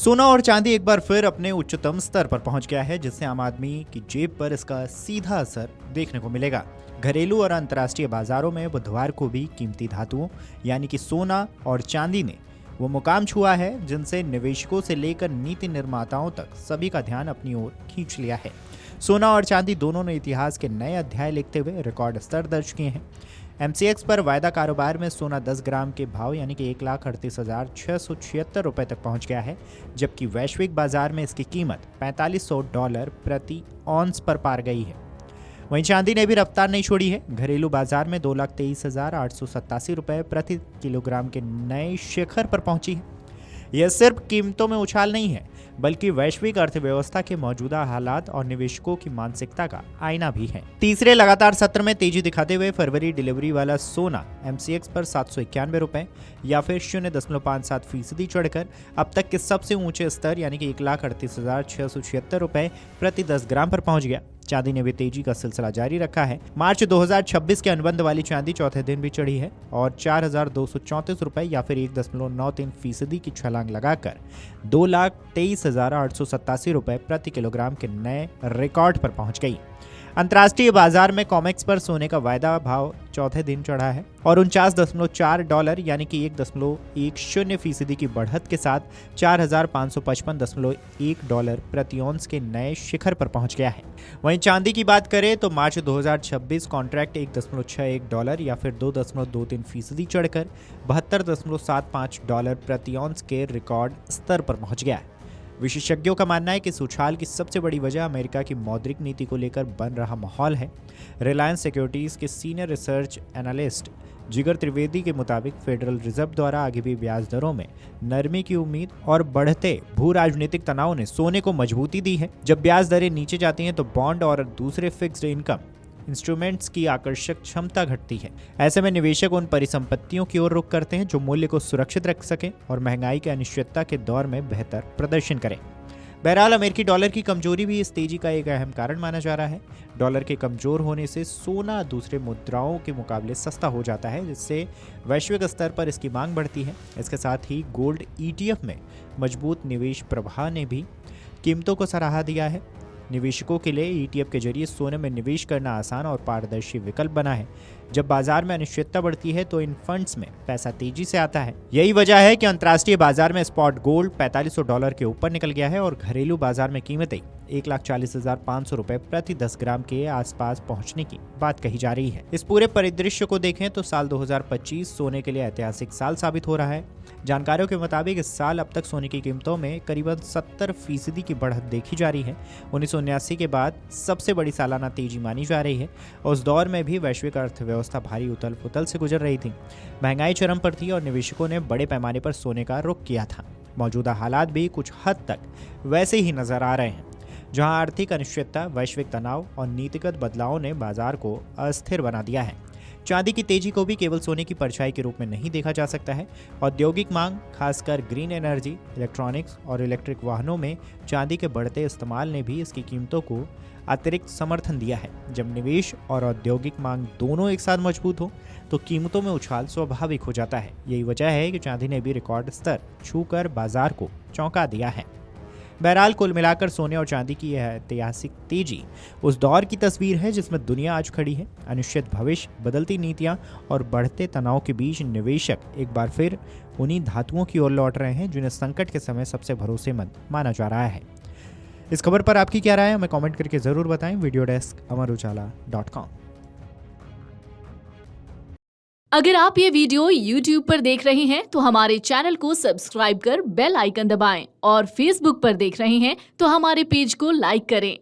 सोना और चांदी एक बार फिर अपने उच्चतम स्तर पर पहुंच गया है, जिससे आम आदमी की जेब पर इसका सीधा असर देखने को मिलेगा। घरेलू और अंतर्राष्ट्रीय बाजारों में बुधवार को भी कीमती धातुओं यानी कि सोना और चांदी ने वो मुकाम छुआ है जिनसे निवेशकों से लेकर नीति निर्माताओं तक सभी का ध्यान अपनी ओर खींच लिया है। सोना और चांदी दोनों ने इतिहास के नए अध्याय लिखते हुए रिकॉर्ड स्तर दर्ज किए हैं। एमसीएक्स पर वायदा कारोबार में सोना 10 ग्राम के भाव यानी कि 1,38,676 रुपए तक पहुंच गया है, जबकि वैश्विक बाजार में इसकी कीमत $4,500 प्रति ऑन्स पर पार गई है। वहीं चांदी ने भी रफ्तार नहीं छोड़ी है। घरेलू बाजार में 2,23,887 रुपए प्रति किलोग्राम के नए शिखर पर पहुंची है। यह सिर्फ कीमतों में उछाल नहीं है, बल्कि वैश्विक अर्थव्यवस्था के मौजूदा हालात और निवेशकों की मानसिकता का आईना भी है। तीसरे लगातार सत्र में तेजी दिखाते हुए फरवरी डिलीवरी वाला सोना एमसीएक्स पर 791 रुपए या फिर 0.57% चढ़कर अब तक के सबसे ऊंचे स्तर यानी कि 1,38,676 रुपए प्रति 10 ग्राम पर पहुंच गया। चांदी ने भी तेजी का सिलसिला जारी रखा है। मार्च 2026 के अनुबंध वाली चांदी चौथे दिन भी चढ़ी है और 4,234 रुपए या फिर 1.93% की छलांग लगाकर 2,23,887 रुपए प्रति किलोग्राम के नए रिकॉर्ड पर पहुंच गई। अंतर्राष्ट्रीय बाजार में कॉमेक्स पर सोने का वायदा भाव चौथे दिन चढ़ा है और $49 यानी कि 1.10% की बढ़त के साथ $4,555.1 प्रति ऑन्स के नए शिखर पर पहुंच गया है। वहीं चांदी की बात करें तो मार्च 2026 कॉन्ट्रैक्ट $1.61 या फिर 2.23% चढ़कर $72.75 प्रति ऑन्स के रिकॉर्ड स्तर पर पहुंच गया है। विशेषज्ञों का मानना है कि इस उछाल की सबसे बड़ी वजह अमेरिका की मौद्रिक नीति को लेकर बन रहा माहौल है। रिलायंस सिक्योरिटीज के सीनियर रिसर्च एनालिस्ट जिगर त्रिवेदी के मुताबिक फेडरल रिजर्व द्वारा आगे भी ब्याज दरों में नरमी की उम्मीद और बढ़ते भू राजनीतिक तनाव ने सोने को मजबूती दी है। जब ब्याज दरें नीचे जाती हैं तो बॉन्ड और दूसरे फिक्स्ड इनकम इंस्ट्रूमेंट्स की आकर्षक क्षमता घटती है। ऐसे में निवेशक उन परिसंपत्तियों की ओर रुख करते हैं जो मूल्य को सुरक्षित रख सकें और महंगाई के अनिश्चितता के दौर में बेहतर प्रदर्शन करें। बहरहाल अमेरिकी डॉलर की कमजोरी भी इस तेजी का एक अहम कारण माना जा रहा है। डॉलर के कमजोर होने से सोना दूसरे मुद्राओं के मुकाबले सस्ता हो जाता है, जिससे वैश्विक स्तर पर इसकी मांग बढ़ती है। इसके साथ ही गोल्ड ETF में मजबूत निवेश प्रवाह ने भी कीमतों को सराहा दिया है। निवेशकों के लिए ETF के जरिए सोने में निवेश करना आसान और पारदर्शी विकल्प बना है। जब बाजार में अनिश्चितता बढ़ती है तो इन फंड्स में पैसा तेजी से आता है। यही वजह है कि अंतर्राष्ट्रीय बाजार में स्पॉट गोल्ड $4,500 के ऊपर निकल गया है और घरेलू बाजार में कीमतें 1,40,500 रुपए प्रति 10 ग्राम के आसपास पहुंचने की बात कही जा रही है। इस पूरे परिदृश्य को देखें तो साल 2025 सोने के लिए ऐतिहासिक साल साबित हो रहा है। जानकारियों के मुताबिक इस साल अब तक सोने की कीमतों में करीबन 70% की बढ़त देखी जा रही है। 1979 के बाद सबसे बड़ी सालाना तेजी मानी जा रही है। उस दौर में भी वैश्विक अर्थव्यवस्था भारी उथल पुथल से गुजर रही थी। महंगाई चरम पर थी और निवेशकों ने बड़े पैमाने पर सोने का रुख किया था। मौजूदा हालात भी कुछ हद तक वैसे ही नजर आ रहे हैं, जहां आर्थिक अनिश्चितता, वैश्विक तनाव और नीतिगत बदलावों ने बाजार को अस्थिर बना दिया है। चांदी की तेजी को भी केवल सोने की परछाई के रूप में नहीं देखा जा सकता है। औद्योगिक मांग, खासकर ग्रीन एनर्जी, इलेक्ट्रॉनिक्स और इलेक्ट्रिक वाहनों में चांदी के बढ़ते इस्तेमाल ने भी इसकी कीमतों को अतिरिक्त समर्थन दिया है। जब निवेश और औद्योगिक मांग दोनों एक साथ मजबूत हो तो कीमतों में उछाल स्वाभाविक हो जाता है। यही वजह है कि चांदी ने भी रिकॉर्ड स्तर छूकर बाजार को चौंका दिया है। बहरहाल कुल मिलाकर सोने और चांदी की यह ऐतिहासिक तेजी उस दौर की तस्वीर है जिसमें दुनिया आज खड़ी है। अनिश्चित भविष्य, बदलती नीतियां और बढ़ते तनाव के बीच निवेशक एक बार फिर उन्हीं धातुओं की ओर लौट रहे हैं जिन्हें संकट के समय सबसे भरोसेमंद माना जा रहा है। इस खबर पर आपकी क्या राय है, हमें कमेंट करके जरूर बताएं। Video desk amarujala.com। अगर आप ये वीडियो YouTube पर देख रहे हैं तो हमारे चैनल को सब्सक्राइब कर बेल आइकन दबाएं और Facebook पर देख रहे हैं तो हमारे पेज को लाइक करें।